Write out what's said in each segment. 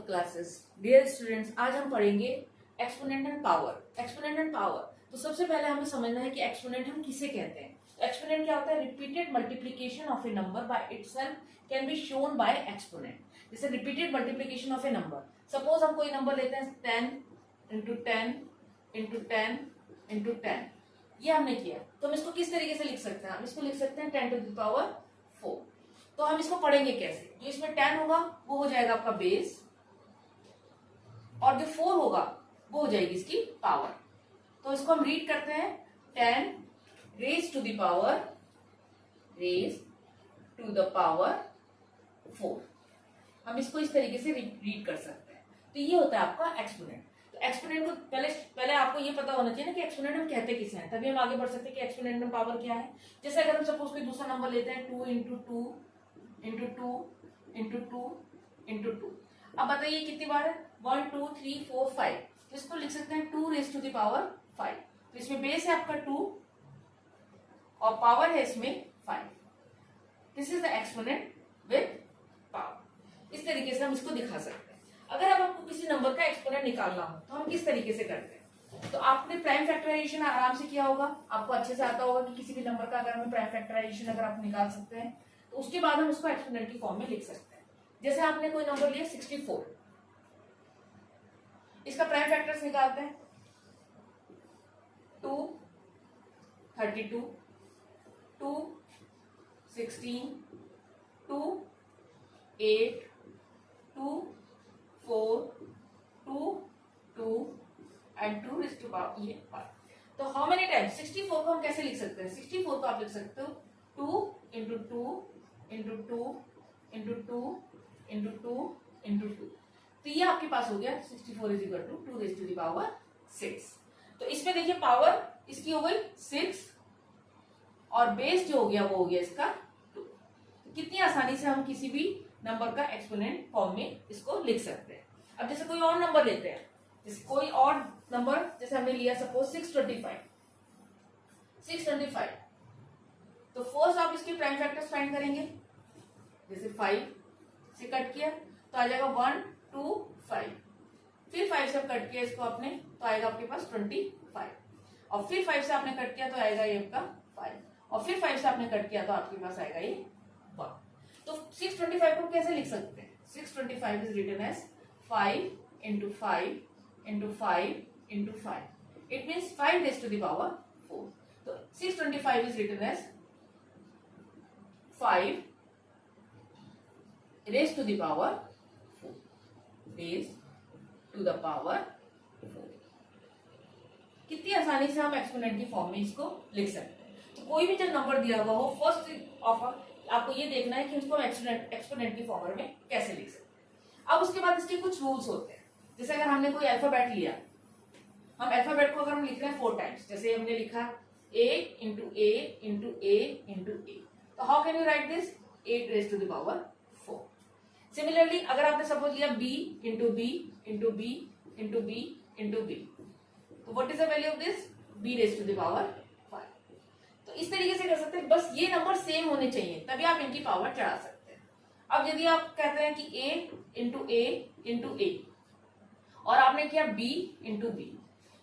Fourth classes. Dear students, आज हम पढ़ेंगे exponent and power. Exponent and power, तो सबसे पहले हमें समझना है कि एक्सपोनेंट हम किसे कहते हैं। एक्सपोनेंट क्या होता है? Repeated multiplication of a number by itself can be shown by exponent. जैसे repeated multiplication of a number, suppose हम कोई नंबर लेते हैं 10 इंटू 10 इंटू 10 इंटू 10, ये हमने किया, तो हम इसको किस तरीके से लिख सकते हैं? हम इसको लिख सकते हैं 10 टू द पावर 4। तो हम इसको पढ़ेंगे कैसे? जो इसमें 10 होगा वो हो जाएगा आपका बेस, और जो 4 होगा वो हो जाएगी इसकी पावर। तो इसको हम रीड करते हैं 10 रेज टू द पावर 4। हम इसको इस तरीके से रीड कर सकते हैं। तो ये होता है आपका एक्सपोनेंट। तो एक्सपोनेंट को पहले आपको ये पता होना चाहिए ना कि एक्सपोनेंट हम कहते किसे हैं, तभी हम आगे बढ़ सकते हैं कि एक्सपोनेंट में पावर क्या है। जैसे अगर हम सपोज कोई दूसरा नंबर लेते हैं 2 इंटू 2 इंटू 2 इंटू 2 इंटू 2, अब बताइए कितनी बार है? 1 2 3 4 5। तो इसको लिख सकते हैं 2 रेज टू द पावर 5। तो इसमें बेस है आपका 2 और पावर है इसमें 5। This is the exponent with power. इस तरीके से हम इसको दिखा सकते हैं। अगर अब आपको किसी नंबर का एक्सपोनेंट निकालना हो तो हम किस तरीके से करते हैं? तो आपने प्राइम फैक्टराइजेशन आराम से किया होगा, आपको अच्छे से आता होगा कि किसी भी नंबर का अगर हमें प्राइम फैक्टराइजेशन अगर आप निकाल सकते हैं तो उसके बाद हम उसको एक्सपोनेंट की फॉर्म में लिख सकते हैं। जैसे आपने कोई नंबर लिया 64, इसका प्राइम फैक्टर्स निकालते हैं 2 32 2 16 2 8 2 4 2 2 एंड 2 इज टू पावर ये 5। तो हाउ मेनी टाइम्स 64 को हम कैसे लिख सकते हैं? 64 को आप लिख सकते हो 2 into 2 into 2 into 2 into 2 into 2। तो ये आपके पास हो गया 64 is equal to 2 raise to the power 6। तो इसमें देखिए पावर इसकी हो गई 6 और बेस जो हो गया वो हो गया इसका 2। तो कितनी आसानी से हम किसी भी नंबर का एक्सपोनेंट फॉर्म में इसको लिख सकते हैं। अब जैसे कोई और नंबर लेते हैं, जैसे कोई और नंबर, जैसे हमने लिया सपोज 625। तो फर्स्ट आप इसके प्राइम फैक्टर्स फाइंड करेंगे। जैसे 5 से कट किया तो आ जाएगा 1 2 5, फिर 5 से कट किया इसको आपने तो आएगा आपके पास 25, और फिर 5 से आपने कट किया तो आएगा ये आपका 5, और फिर 5 से आपने कट किया तो आपके पास आएगा ये 1। तो 625 को कैसे लिख सकते हैं? 625 is written as 5 into 5 into 5 into 5। It means 5 raise to the power 4। तो 625 is written as 5 raised to the power 4, raised to the power 4। कितनी आसानी से हम एक्सपोनेंट की फॉर्म में इसको लिख सकते हैं। तो कोई भी जब नंबर दिया हुआ हो, फर्स्ट ऑफ आपको ये देखना है कि उसको एक्सपोनेंट की फॉर्म में कैसे लिख सकते हैं। अब उसके बाद इसके कुछ रूल्स होते हैं। जैसे अगर हमने कोई अल्फाबेट लिया, हम अल्फाबेट को अगर हम लिख रहे हैं 4 टाइम्स, जैसे हमने लिखा a into a into a into a, तो how can you write this? 8 raise to the power 4। Similarly अगर आपने सपोज लिया b into b into b into b into b, तो what is the value of this? b raise to the power 5। तो इस तरीके से कर सकते हैं। बस ये नंबर सेम होने चाहिए तभी आप इनकी पावर चढ़ा सकते हैं। अब यदि आप कहते हैं कि a इंटू ए इंटू ए और आपने किया b इंटू बी,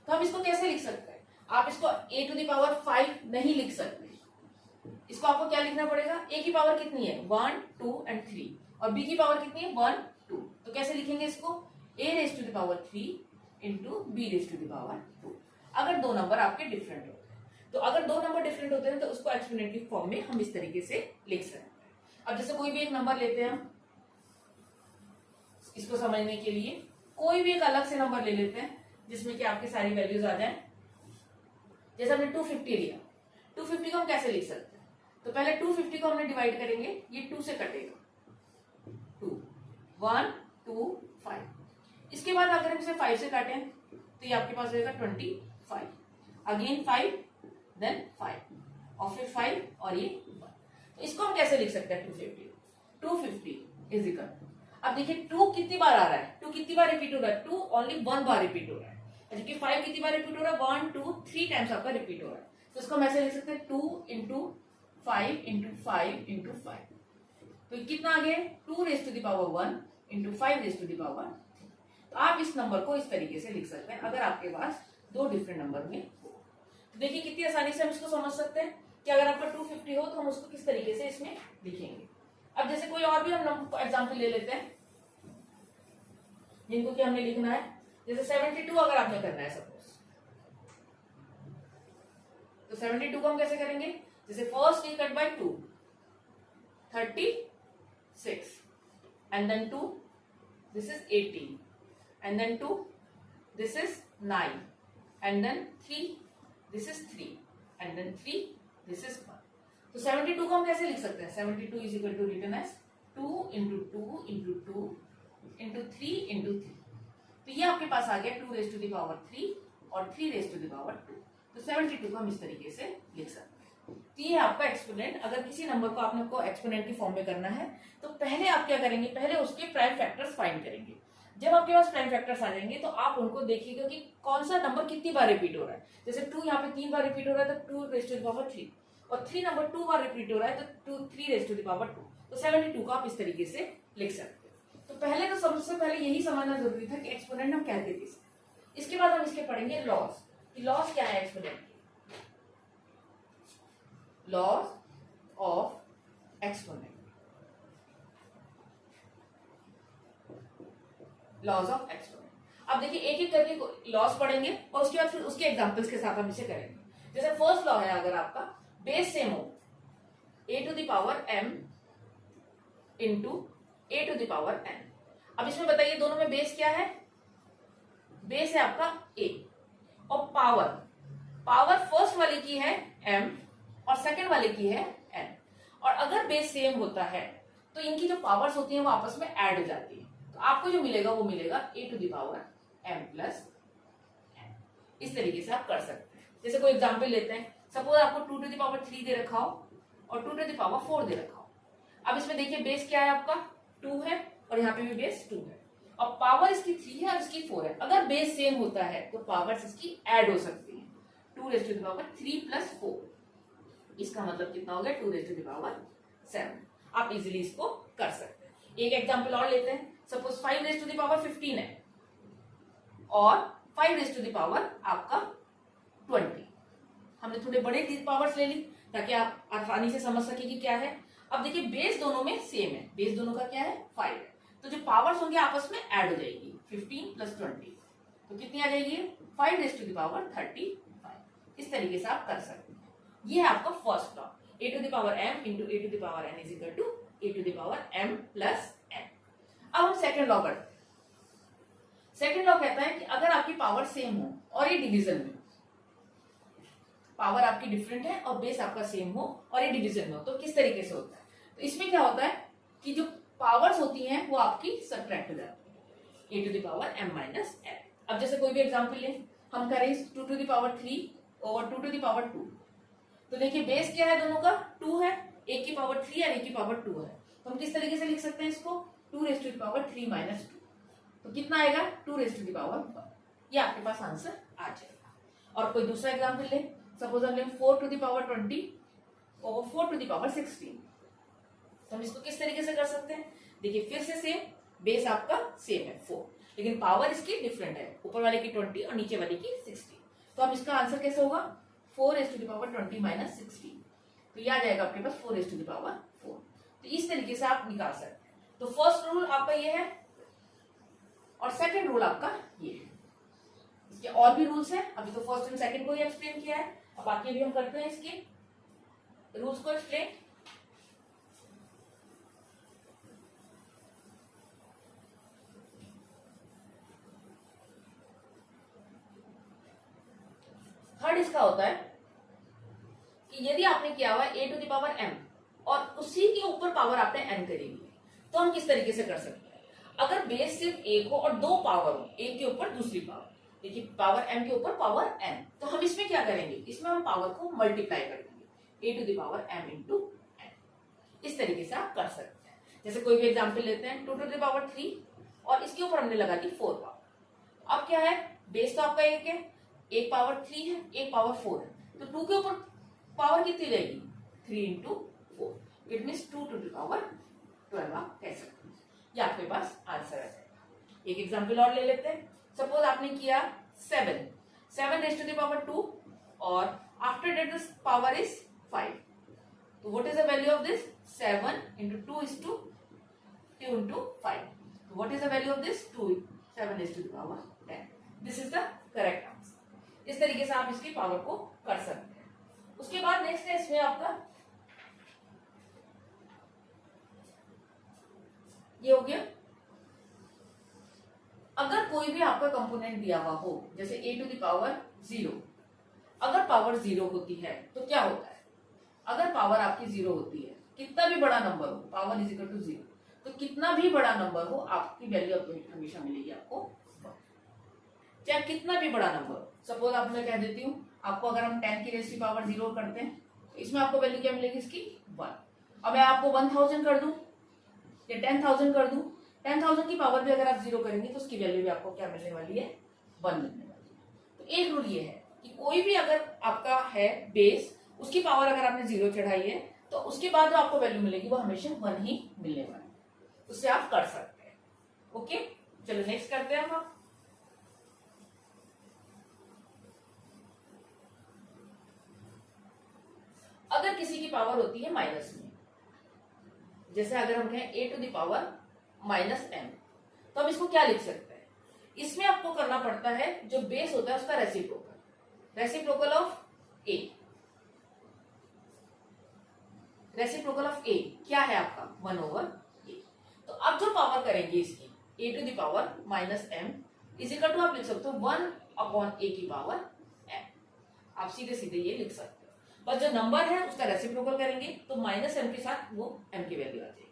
तो हम इसको कैसे लिख सकते हैं? आप इसको a टू द पावर 5 नहीं लिख सकते। इसको आपको क्या लिखना पड़ेगा? a की पावर कितनी है? 1 2 एंड 3, और b की पावर कितनी है? 1 2। तो कैसे लिखेंगे इसको? a raise to the power 3 into b raise to the power 2। अगर दो नंबर आपके डिफरेंट होते हैं, तो अगर दो नंबर डिफरेंट होते हैं तो उसको एक्सपोनेंट की फॉर्म में हम इस तरीके से लिख सकते हैं। अब जैसे कोई भी एक नंबर लेते हैं हम, इसको समझने के लिए कोई भी एक अलग से नंबर ले लेते हैं जिसमें कि आपकी सारी वैल्यूज आ जाए। जैसे हमने 250 लिया, 250 को हम कैसे लिख सकते हैं? तो पहले 250 को हमने डिवाइड करेंगे, ये 2 से कटेगा 2 1 2 5। इसके बाद अगर हम इसे 5 से काटें तो ये आपके पास रहेगा 25, अगेन 5 देन 5 और फिर 5 और ये 1। तो इसको हम कैसे लिख सकते हैं? 250 इज इक्वल, अब देखिए 2 कितनी बार आ रहा है? 2 कितनी बार रिपीट हो रहा है? 2 ओनली 1 बार रिपीट हो रहा है, जबकि 5 कितनी बार रिपीट हो रहा है? 1 2 3 टाइम्स आपका रिपीट हो रहा है। तो इसको हम ऐसे लिख सकते हैं 2 इंटू 5 इंटू 5 इंटू 5। तो कितना आ गया? 2 raise to the power 1 into 5 raise to the power तो आप इस नंबर को इस तरीके से लिख सकते हैं अगर आपके पास दो डिफरेंट नंबर में हो। तो देखिए कितनी आसानी से हम इसको समझ सकते हैं कि अगर आपका 250 हो तो हम उसको किस तरीके से इसमें लिखेंगे। अब जैसे कोई और भी हम एग्जाम्पल ले लेते हैं जिनको कि हमने लिखना है, जैसे 72 अगर आपने करना है सपोज, तो 72 को हम कैसे करेंगे, जैसे first is cut by 2, 36, and then 2, this is 18, and then 2, this is 9, and then 3, this is 3, and then 3, this is 1. तो 72 को हम कैसे लिख सकते हैं, 72 is equal to written as 2 into 2 into 2 into 3 into 3. तो ये आपके पास आ गया 2 raised to the power 3 और 3 raised to the power 2. तो 72 को हम इस तरीके से लिख सकते हैं। तो ये आपका एक्सपोनेंट, अगर किसी नंबर को आपने को एक्सपोनेंट की फॉर्म में करना है तो पहले आप क्या करेंगे, पहले उसके प्राइम फैक्टर्स फाइंड करेंगे। जब आपके पास प्राइम फैक्टर्स आ जाएंगे तो आप उनको देखिएगा कि कौन सा नंबर कितनी बार रिपीट हो रहा है। जैसे 2 यहाँ पे 3 बार रिपीट हो रहा है तो 2 रेज़ टू द पावर 3, और 3 नंबर 2 बार रिपीट हो रहा है तो 3 रेज़ टू द पावर 2। तो 72 को आप इस तरीके से लिख सकते हैं। तो पहले तो सबसे पहले यही समझना जरूरी था कि एक्सपोनेंट हम कहते किसे। इसके बाद हम इसके पढ़ेंगे लॉस, कि लॉस क्या है exponent, loss of exponent, loss of exponent. अब देखिए एक एक करके लॉस पढ़ेंगे और उसके बाद फिर उसके एग्जांपल्स के साथ हम इसे करेंगे। जैसे फर्स्ट लॉ है, अगर आपका बेस सेम हो a to the power m into a to the power n। अब इसमें बताइए दोनों में बेस क्या है, बेस है आपका a और पावर, पावर फर्स्ट वाले की है m और सेकंड वाले की है n। और अगर बेस सेम होता है तो इनकी जो पावर्स होती हैं वो आपस में ऐड हो जाती है। तो आपको जो मिलेगा वो मिलेगा a to the power m plus n। इस तरीके से आप कर सकते हैं। जैसे कोई एग्जांपल लेते हैं, सपोज आपको 2 टू द पावर 3 दे रखा हो और 2 टू द पावर 4 दे रखा हो। अब इसमें देखिए बेस क्या है आपका 2 है और यहाँ पे भी बेस 2 है और पावर इसकी 3 है और इसकी 4 है। अगर बेस सेम होता है तो पावर्स इसकी ऐड हो सकती है, 2 raise to the power 3 plus 4, इसका मतलब कितना हो गया 2 रेज़ टू द पावर 7। आप इजीली इसको कर सकते हैं। एक एग्जांपल और लेते हैं, suppose 5 raise to the power 15 है और 5 रेज़ टू द पावर आपका 20। हमने थोड़े बड़े पावर्स ले ली ताकि आप आसानी से समझ सके कि क्या है। अब देखिए बेस दोनों में सेम है, बेस दोनों का क्या है 5 है, तो जो पावर्स होंगे आपस में ऐड हो जाएगी, 15 प्लस 20 तो कितनी आ जाएगी 5 रेज़ टू द पावर 35। इस तरीके से आप कर सकते हैं। ये है आपका first law, a to the power m into a to the power n is equal to a to the power m plus n। अब हम सेकंड लॉ करते हैं। सेकंड लॉ कहता है कि अगर आपकी पावर सेम हो और ये डिवीजन में, पावर आपकी डिफरेंट है और बेस आपका सेम हो और ये डिवीजन में हो, तो किस तरीके से होता है। तो इसमें क्या होता है कि जो पावर्स होती हैं वो आपकी सबट्रैक्ट हो जाती है, a to the power m minus n। अब जैसे कोई भी एग्जांपल लें, हम करें 2 टू द पावर 3 और 2 टू द पावर 2। तो देखिए बेस क्या है दोनों का 2 है, एक की पावर 3 और एक की पावर 2 है। तो हम किस तरीके से लिख सकते हैं इसको 2 raise to the power 3 minus 2। तो कितना आएगा 2 रेज़ टू द पावर 1। ये आपके पास आंसर आ जाएगा। और कोई दूसरा एग्जांपल लें, सपोज हम लें 4 टू द पावर 20 और 4 टू द पावर 16। तो हम इसको किस तरीके से कर सकते हैं, देखिए फिर से सेम, बेस आपका सेम है 4 लेकिन पावर इसकी डिफरेंट है, ऊपर वाले की 20 और नीचे वाले की 16। तो हम इसका आंसर कैसे होगा 4 raise to the power 20 minus 16। तो ये आ जाएगा आपके पास 4 रेज़ टू द पावर 4। तो इस तरीके से आप निकाल सकते हैं। तो फर्स्ट रूल आपका ये है और सेकंड रूल आपका ये है। इसके और भी रूल्स हैं, अभी तो फर्स्ट एंड सेकंड को ही एक्सप्लेन किया है, अब बाकी भी हम करते हैं इसके रूल्स को एक्सप्लेन। थर्ड इसका होता है कि यदि आपने किया हुआ a to the power m और उसी के ऊपर पावर आपने n करी हुई है तो हम किस तरीके से कर सकते हैं। अगर बेस सिर्फ एक हो और दो पावर हो, एक के ऊपर दूसरी पावर, देखिए पावर m के ऊपर पावर n, तो हम इसमें क्या करेंगे, इसमें हम पावर को मल्टीप्लाई कर देंगे a to the power m into n। इस तरीके से आप कर सकते हैं। जैसे कोई भी एग्जांपल लेते हैं 2 टू द पावर 3 और इसके ऊपर हमने लगा दी 4 पावर। अब क्या है बेस तो आपका एक है, एक पावर 3 है, एक पावर 4 है, तो 2 के ऊपर पावर कितनी रहेगी 3 into 4, it means 2 to the power 12 आप कह सकते हैं। ये आपके पास आंसर आ जाएगा। एक एग्जाम्पल और ले लेते हैं। सपोज आपने किया 7 रेज टू द पावर 2 और after that this power is 5, तो what is the value of this? 7 into 2 is 2 into 5. So what is the value of this? 7 raised to the power 10. This is the correct answer. इस तरीके से आप इसकी power को कर सकते हैं। उसके बाद नेक्स्ट है इसमें आपका ये हो गया। अगर कोई भी आपका कंपोनेंट दिया हुआ हो, जैसे a to the power 0, अगर पावर 0 होती है तो क्या होता है? अगर पावर आपकी 0 होती है, कितना भी बड़ा नंबर हो, पावर इज इक्वल टू 0, तो कितना भी बड़ा नंबर हो आपकी वैल्यू हमेशा मिलेगी आपको, चाहे कितना भी बड़ा नंबर हो। सपोज आप मैं कह देती हूँ आपको, अगर हम 10 की रेज़ की पावर 0 करते हैं तो इसमें आपको वैल्यू क्या मिलेगी इसकी? 1। अब मैं आपको 1000 कर दूं या 10,000 कर दूं, 10,000 की पावर भी अगर आप 0 करेंगे तो उसकी वैल्यू भी आपको क्या मिलने वाली है? 1 मिलने वाली है। तो एक रूल ये है कि कोई भी अगर आपका है बेस, उसकी पावर अगर आपने 0 चढ़ाई है तो उसके बाद जो आपको वैल्यू मिलेगी वो हमेशा 1 ही मिलने वाली है। उससे आप कर सकते हैं। ओके, चलो नेक्स्ट करते हैं हम। अगर किसी की पावर होती है माइनस में, जैसे अगर हम कहें a to the power -m, तो हम इसको क्या लिख सकते हैं? इसमें आपको करना पड़ता है जो बेस होता है उसका reciprocal of a। Reciprocal of a क्या है आपका? 1/a। तो अब जो पावर करेंगे इसकी a to the power -m is equal to, आप लिख सकते हो 1/a की पावर m। आप सीधे सीधे ये लिख सकते हो। बस जो नंबर है उसका रेसिप्रोकल करेंगे तो -m के साथ वो m की वैल्यू आ जाएगी।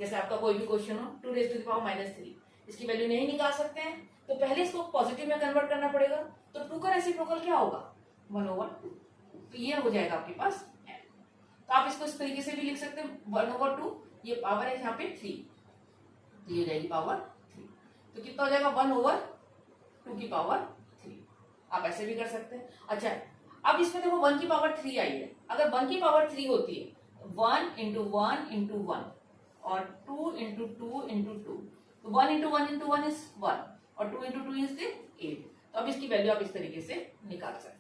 जैसे आपका कोई भी क्वेश्चन हो 2 रेज़ टू द पावर -3, इसकी वैल्यू नहीं निकाल सकते हैं तो पहले इसको पॉजिटिव में कन्वर्ट करना पड़ेगा। तो 2 का रेसिप्रोकल क्या होगा? 1/2। तो ये हो जाएगा आपके पास m। तो आप इसको इस तरीके से भी लिख सकते हैं 1/2, ये पावर है यहाँ पे 3, तो ये हो जाएगी पावर 3। तो कितना हो जाएगा? 1/2 की पावर 3। आप ऐसे भी कर सकते हैं। अच्छा, अब इसमें देखो 1 की पावर 3 आई है। अगर 1 की पावर 3 होती है 1 into 1 into 1 और 2 into 2 into 2, तो 1 into 1 into 1 is 1 और 2 into 2 is 8। तो अब इसकी वैल्यू आप इस तरीके से निकाल सकते हैं।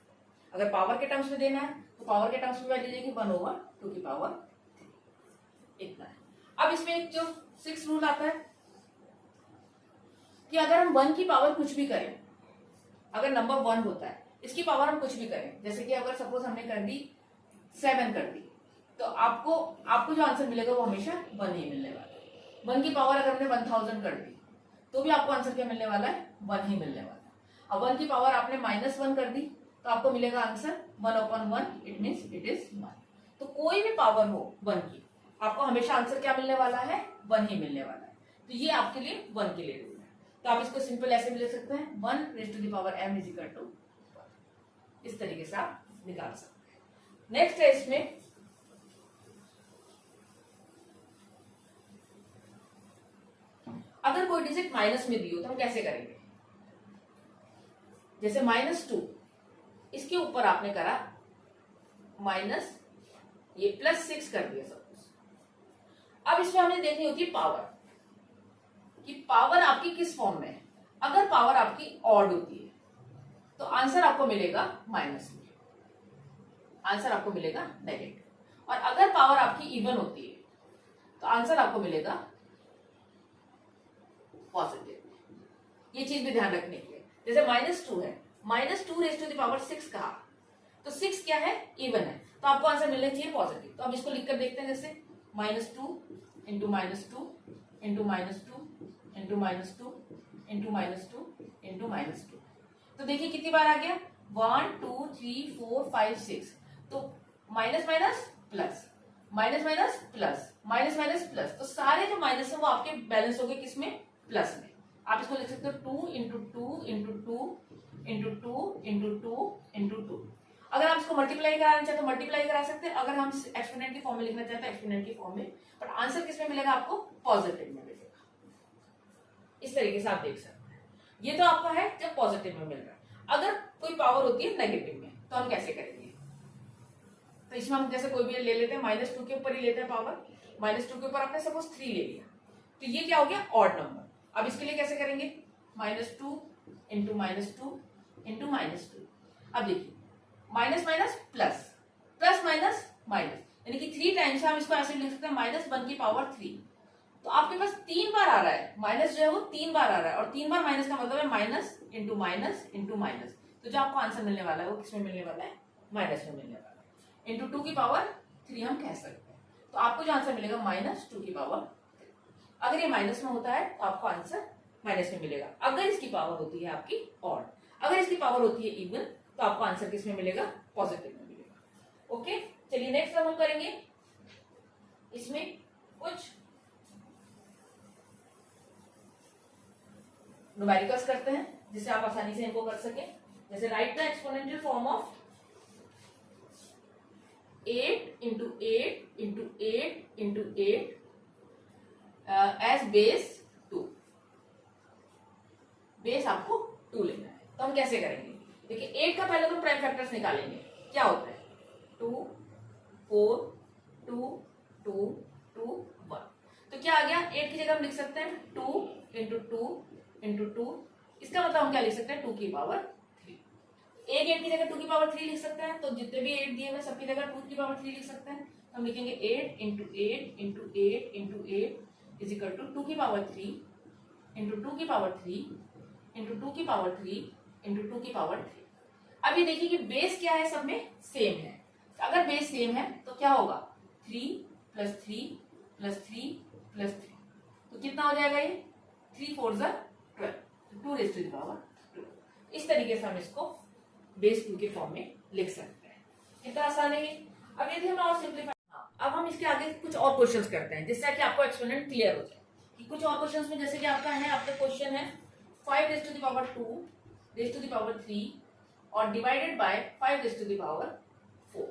अगर पावर के टर्म्स में देना है तो पावर के टर्म्स में वैल्यू देगी 1/2 की पावर 3, इतना है। अब इसमें एक जो 6 रूल आता है कि अगर हम 1 की पावर कुछ भी करें, अगर नंबर 1 होता है इसकी पावर हम कुछ भी करें, जैसे कि अगर सपोज हमने कर दी 7 कर दी, तो आपको जो आंसर मिलेगा वो हमेशा 1 ही मिलने वाला है। 1 की पावर अगर हमने 1000 कर दी तो भी आपको आंसर क्या मिलने वाला है? 1 ही मिलने वाला है। अब 1 की पावर आपने -1 कर दी तो आपको मिलेगा answer 1/1, it means it is 1। तो कोई भी पावर हो 1 की, आपको हमेशा आंसर क्या मिलने वाला है? 1 ही मिलने वाला है। तो ये आपके लिए 1 के लिए रूल है। तो आप इसको सिंपल ऐसे भी ले सकते हैं 1 raise to the power m is equal to, इस तरीके से आप निकाल सकते हैं। नेक्स्ट है इसमें अगर कोई डिजिट माइनस में दी हो तो हम कैसे करेंगे? जैसे -2, इसके ऊपर आपने करा माइनस, ये +6 कर दिया सपोज। अब इसमें हमें देखनी होती है पावर, कि पावर आपकी किस फॉर्म में है। अगर पावर आपकी ऑड होती है तो आंसर आपको मिलेगा माइनस में, आंसर आपको मिलेगा नेगेटिव। और अगर पावर आपकी इवन होती है तो आंसर आपको मिलेगा पॉजिटिव। ये चीज भी ध्यान रखने की है। जैसे -2 है, -2 रेज़ टू द पावर 6 कहा, तो 6 क्या है? इवन है, तो आपको आंसर मिलना चाहिए पॉजिटिव। तो अब इसको लिखकर देखते हैं, जैसे -2 into -2 into -2 into -2 into -2 into -2। तो देखिए कितनी बार आ गया? 1 2 3 4 5 6। तो minus minus plus, minus minus plus, minus minus plus, तो सारे जो माइनस है वो आपके बैलेंस हो गए किसमें? प्लस में। आप इसको लिख सकते हो 2 into 2 into 2 into 2 into 2 into 2। अगर आप इसको मल्टीप्लाई कराना चाहते तो मल्टीप्लाई करा सकते हैं। अगर हम एक्सपोनेंट की फॉर्म में लिखना चाहते हैं एक्सपोनेंट की फॉर्म में, बट आंसर किसमें मिलेगा? आपको पॉजिटिव में मिलेगा। इस तरीके से आप देख सकते हैं। ये तो आपका है जब पॉजिटिव में मिल रहा है। अगर कोई पावर होती है नेगेटिव में तो हम कैसे करेंगे? तो इसमें हम जैसे कोई भी ले लेते हैं, -2 के ऊपर ही लेते हैं पावर। -2 के ऊपर आपने सपोज 3 ले लिया, तो ये क्या हो गया? Odd number. अब इसके लिए कैसे करेंगे? -2 इंटू -2 इंटू -2। अब देखिए minus minus plus, plus minus minus, यानी कि 3 टाइम्स हम इसको ऐसे लिख सकते हैं -1⁻3। तो आपके पास 3 बार आ रहा है माइनस, जो है वो 3 बार आ रहा है, और 3 बार माइनस का मतलब है minus into minus into minus. तो जो आपको आंसर मिलने वाला है वो किसमें मिलने वाला है, माइनस में मिलने वाला है। इंटू 2⁻3 हम कह सकते हैं। तो आपको जो आंसर मिलेगा -2⁻3। अगर ये माइनस में होता है तो आपको आंसर माइनस में मिलेगा। अगर इसकी पावर होती है आपकी ऑड, अगर इसकी पावर होती है इवन, तो आपको आंसर किसमें मिलेगा, पॉजिटिव में मिलेगा। ओके, चलिए नेक्स्ट हम करेंगे। इसमें कुछ न्यूमेरिकल्स करते हैं जिससे आप आसानी से इनको कर सकें। जैसे write the exponential form of 8 into 8 into 8 into 8 as base 2। Base आपको 2 लेना है, तो हम कैसे करेंगे? देखिए 8 का पहले तो प्राइम फैक्टर्स निकालेंगे। क्या होता है 2 4 2 2 2 1। तो क्या आ गया, 8 की जगह हम लिख सकते हैं 2 इंटू 2 इंटू 2। इसका मतलब हम क्या लिख सकते हैं 2 की पावर 3। एक 8 की जगह 2 की पावर 3 लिख सकते हैं, तो जितने भी 8 दिए हुए सबकी जगह 2 की पावर 3 लिख सकते हैं। हम लिखेंगे 8 into 8 into 8 into 8 is equal to 2 की पावर 3 इंटू 2 की पावर 3 इंटू 2 की पावर 3 इंटू 2 की पावर 3। अब ये देखिए कि बेस क्या है, सब में सेम है। अगर बेस सेम है तो क्या होगा 3 प्लस 3 प्लस 3 प्लस 3, तो कितना हो जाएगा ये 3 4 12, 2 रेज़ टू द पावर 2। इस तरीके से हम इसको बेस 2 के फॉर्म में लिख सकते हैं। कितना आसान है ये। अब यदि हम और सिंप्लीफाई, अब हम इसके आगे कुछ और क्वेश्चंस करते हैं जिससे कि आपको एक्सपोनेंट क्लियर हो जाए। कि कुछ और क्वेश्चंस में जैसे कि आपका क्वेश्चन है 5 raise to the power 2 raise to the power 3 और divided by 5 raise to the power 4।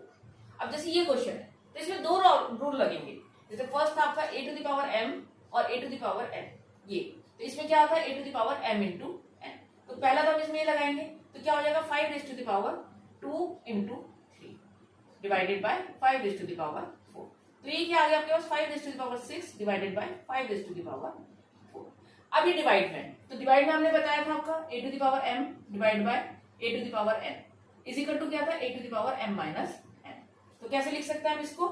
अब जैसे ये क्वेश्चन है तो इसमें दो रूल लगेंगे। जैसे फर्स्ट था आपका a to the power m और a to the power n, ये तो इसमें क्या आता है a to the power m into n। तो पहला तो हम इसमें ये लगाएंगे, तो क्या हो जाएगा 5 raise to the power 2 into 3 divided by 5 raise to the power 4। तो ये क्या आ गया आपके पास 5 raise to the power 6 divided by 5 raise to the power 4। अब ये डिवाइड में, तो डिवाइड में हमने बताया था आपका a to the power m divide by a to the power n is equal to क्या था a to the power m minus n। तो कैसे लिख सकते हैं हम इसको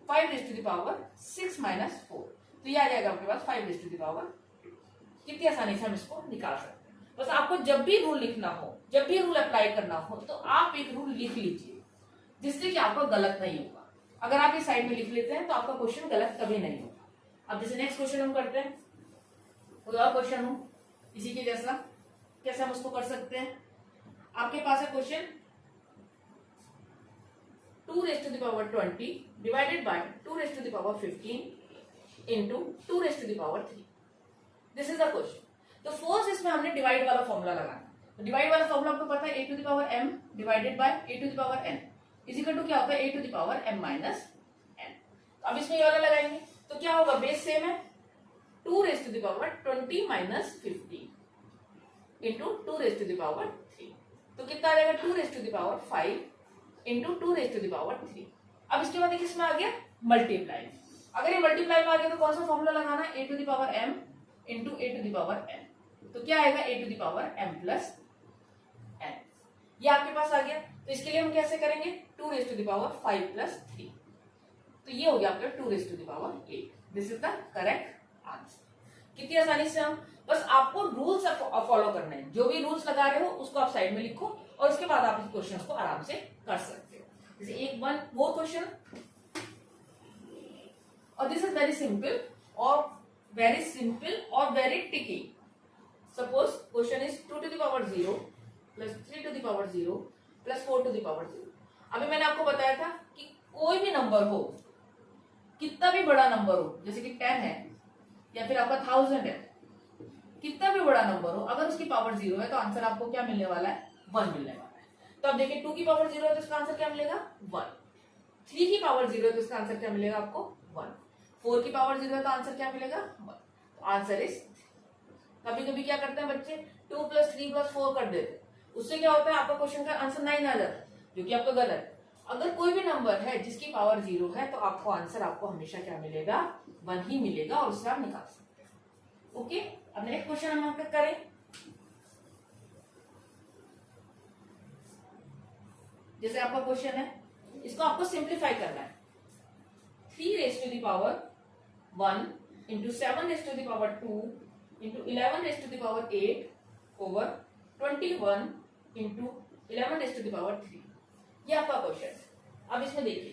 5 raise to the power 6 minus 4। तो ये आ जाएगा आपके पास 5 रेज़ टू द पावर 2। कितनी आसानी से हम इसको निकाल सकते हैं। बस आपको जब भी रूल लिखना हो, जब भी रूल अप्लाई करना हो, तो आप एक रूल लिख लीजिए जिससे कि आपका गलत नहीं होगा। अगर आप इस साइड में लिख लेते हैं तो आपका क्वेश्चन गलत कभी नहीं होगा। अब जैसे नेक्स्ट क्वेश्चन हम करते हैं, कोई और क्वेश्चन हो इसी के जैसा, कैसे हम उसको कर सकते हैं। आपके पास है question 2 raise to the power 20 divided by 2 raise to the power 15 into 2 raise to the power 3। This is the question. तो फोर्स इसमें हमने डिवाइड वाला फॉर्मूला लगाना। तो डिवाइड वाला फॉर्मूला आपको पता है a to the power m divided by a to the power n is equal to क्या होता है a to the power m minus n। तो अब इसमें ये वाला लगाएंगे तो क्या होगा, बेस सेम है 2 raise to the power 20 minus 15 into 2 raise to the power 3। तो कितना आ जाएगा 2 raise to the power 5 into 2 raise to the power 3। अब इसके बाद किसमें आ गया मल्टीप्लाई। अगर ये मल्टीप्लाई में आ गया तो कौन सा फॉर्मूला लगाना है a to the power m into a to the power n। तो क्या आएगा a to the power m plus n। ये आपके पास आ गया। तो इसके लिए हम कैसे करेंगे 2 raise to the power 5 plus 3। तो ये हो गया आपका 2 raise to the power 8। This is the correct answer. कितनी आसानी से हम, बस आपको रूल्स फॉलो करने हैं। जो भी रूल्स लगा रहे हो उसको आप साइड में लिखो और उसके बाद आप इस क्वेश्चन को आराम से कर सकते हो। जैसे एक वन वो क्वेश्चन, और दिस इज वेरी सिंपल और very tricky. Suppose question is 2 to the power 0 plus 3 to the power 0 plus 4 to the power 0। अभी मैंने आपको बताया था कि कोई भी नंबर हो, कितना भी बड़ा नंबर हो, जैसे कि 10 है या फिर आपका 1000 है, कितना भी बड़ा नंबर हो, अगर उसकी पावर 0 है तो आंसर आपको क्या मिलने वाला है 1 मिलने वाला है। तो अब देखिए 2 की पावर 0 है तो इसका आंसर क्या मिलेगा 1। 3 की पावर 0 है तो इसका आंसर क्या मिलेगा आपको 1। 4 की पावर 0 है तो आंसर क्या मिलेगा 1। तो आंसर इज, कभी कभी क्या करते हैं बच्चे 2 प्लस 3 प्लस 4 कर देते हैं, उससे क्या होता है आपका क्वेश्चन का आंसर 9 आ जाता है, जो कि आपका गलत है। अगर कोई भी नंबर है जिसकी पावर 0 है तो आपको आंसर आपको हमेशा क्या मिलेगा 1 ही मिलेगा और उससे आप निकाल सकते हैं। ओके, अब नेक्स्ट क्वेश्चन हम करें। जैसे आपका क्वेश्चन है, इसको आपको सिंप्लीफाई करना है। 3 raise to the power 1 into 7 raise to the power 2 into 11 raise to the power 8 over 21 into 11 raise to the power 3। ये आपका क्वेश्चन है। अब इसमें देखिए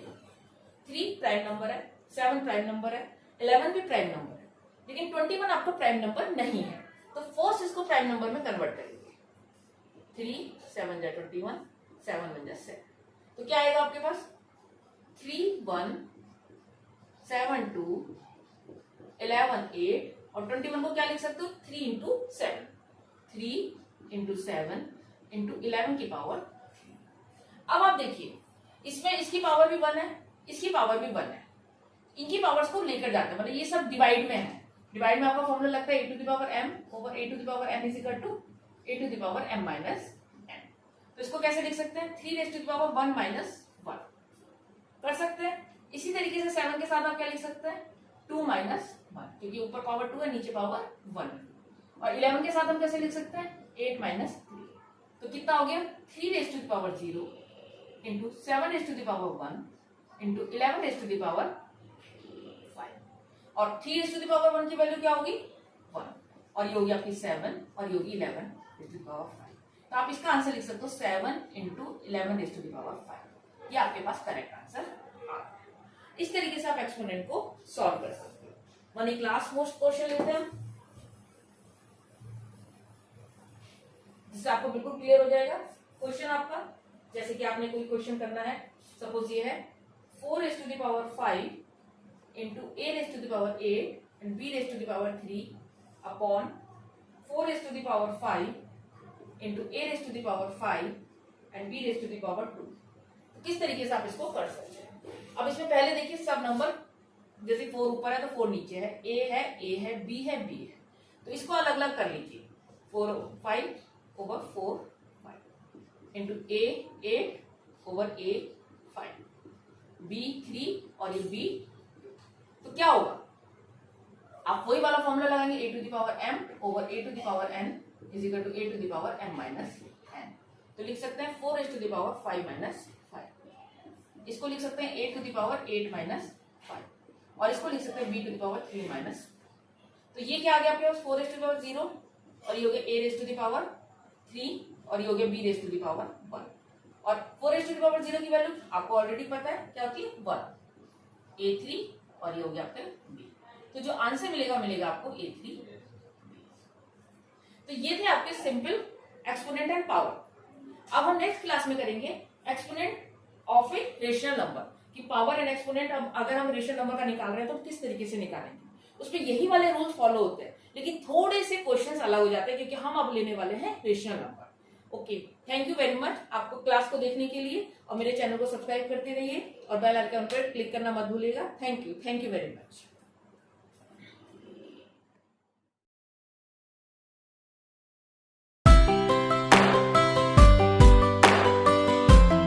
3 प्राइम नंबर है, 7 प्राइम नंबर है, 11 भी प्राइम नंबर है, लेकिन 21 आपका प्राइम नंबर नहीं है, तो फर्स्ट इसको प्राइम नंबर में कन्वर्ट करेंगे। 3 7 जा 21, 7 1 जा 7, तो क्या आएगा आपके पास 3 1 7 2 11 8 और 21 को क्या लिख सकते हो 3 इंटू 7, 3 इंटू 7 इंटू 11 की पावर। अब आप देखिए इसमें इसकी पावर भी 1 है, इसकी पावर भी 1 है, इनकी पावर्स को लेकर जाते हैं, मतलब ये सब डिवाइड में है। डिवाइड में आपका फॉर्मूला लगता है a to the power m over a to the power n is equal to a to the power m minus n। तो इसको कैसे लिख सकते हैं 3 raise to the power 1 minus 1 कर सकते हैं। इसी तरीके से 7 के साथ आप क्या लिख सकते हैं 2 माइनस 1, क्योंकि ऊपर पावर 2 है नीचे पावर 1। और 11 के साथ हम कैसे लिख सकते हैं 8 माइनस 3, तो कितना हो गया 3 raise to the power 0 into 7 raise to the power 1 into 11 raise to the power 5। और 3 रेज टू द पावर 1 की वैल्यू क्या होगी 1, और ये होगी आपकी 7 और ये होगी 11 रेज टू द पावर 5। तो आप इसका आंसर लिख सकते हो 7 into 11 raise to the power 5। ये आपके पास करेक्ट आंसर आ गया। इस तरीके से आप एक्सपोनेंट को सॉल्व कर सकते हो। वन एक लास्ट मोस्ट क्वेश्चन लेते हैं जिससे आपको बिल्कुल क्लियर हो जाएगा क्वेश्चन आपका। जैसे कि आपने कोई क्वेश्चन करना है, सपोज ये है 4 raise to the power 5 into a raise to the power 8 and b raise to the power 3 upon 4 raise to the power 5 into a raise to the power 5 and b raise to the power 2। तो किस तरीके से आप इसको कर सकते हैं। अब इसमें पहले देखिए सब नंबर, जैसे 4 ऊपर है तो 4 नीचे है, a है b है b है, तो इसको अलग अलग कर लीजिए। 4 5 over 4 into a 8 over a 5, b 3 और ये b, तो क्या होगा आप वही वाला फॉर्मूला लगाएंगे a to the power m over a to the power n is equal to a to the power m minus n। तो लिख सकते हैं 4 raise to the power 5 minus 5, इसको लिख सकते हैं a to the power 8 minus 5 और इसको लिख सकते हैं b to the power 3 minus. तो ये क्या आ गया आपके पास 4 रेज टू द पावर 0 और ये हो गया a raise to the power 3 और ये हो गया b raise to the power 1। और 4 रेज टू द पावर 0 की वैल्यू आपको ऑलरेडी पता है क्या होती है 1, a3 और ये हो गया आपका b। तो जो आंसर मिलेगा आपको a3। तो ये थे आपके सिंपल एक्सपोनेंट एंड पावर। अब हम नेक्स्ट क्लास में करेंगे exponent of a rational number कि पावर एंड एक्सपोनेंट अगर हम रेशनल नंबर का निकाल रहे हैं तो किस तरीके से निकालेंगे। उसमें यही वाले रूल्स फॉलो होते हैं, लेकिन थोड़े से क्वेश्चंस अलग हो जाते हैं क्योंकि हम अब लेने वाले हैं rational number. Okay, thank you very much आपको क्लास को देखने के लिए, और मेरे चैनल को सब्सक्राइब करते रहिए और बेल आइकन पर क्लिक करना मत भूलिएगा। Thank you very much.